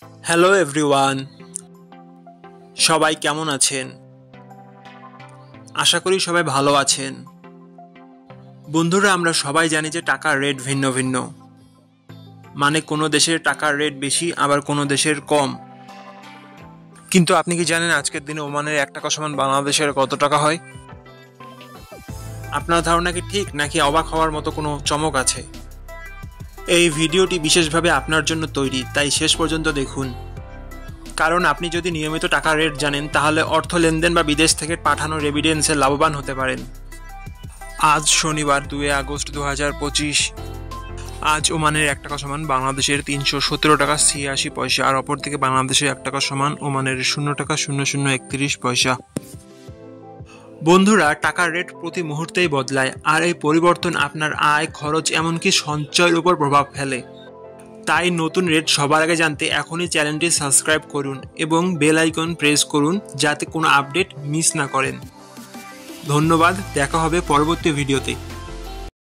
Hello everyone, সবাই কেমন আছেন? আশা করি সবাই ভালো আছেন। বন্ধুরা, আমরা সবাই জানি যে টাকার রেট ভিন্ন ভিন্ন। মানে কোনো দেশের টাকার রেট বেশি, আবার কোনো দেশের কম। কিন্তু আপনি কি জানেন আজকের দিনে ওমানের 1 টাকা সমান বাংলাদেশের কত টাকা হয়? আপনার ধারণা কি ঠিক, নাকি অবাক হওয়ার মতো কোনো চমক আছে? এই ভিডিওটি বিশেষভাবে আপনার জন্য তৈরি, তাই শেষ পর্যন্ত দেখুন। কারণ আপনি যদি নিয়মিত টাকার রেট জানেন, তাহলে অর্থ লেনদেন বা বিদেশ থেকে পাঠানো রেমিটেন্সে লাভবান হতে পারেন। আজ শনিবার 2 আগস্ট 2025। আজ ওমানের 1 টাকা সমান বাংলাদেশের 317 টাকা 86 পয়সা, আর অপরদিকে বাংলাদেশের 1 টাকা সমান ওমানের 0 টাকা 0031 পয়সা। বন্ধুরা, টাকার রেট প্রতি মুহূর্তেই বদলায়, আর এই পরিবর্তন আপনার আয়, খরচ, এমনকি সঞ্চয়ের উপর প্রভাব ফেলে। তাই নতুন রেট সবার আগে জানতে এখনই চ্যানেলটি সাবস্ক্রাইব করুন এবং বেল আইকন প্রেস করুন, যাতে কোনো আপডেট মিস না করেন। ধন্যবাদ, দেখা হবে পরবর্তী ভিডিওতে।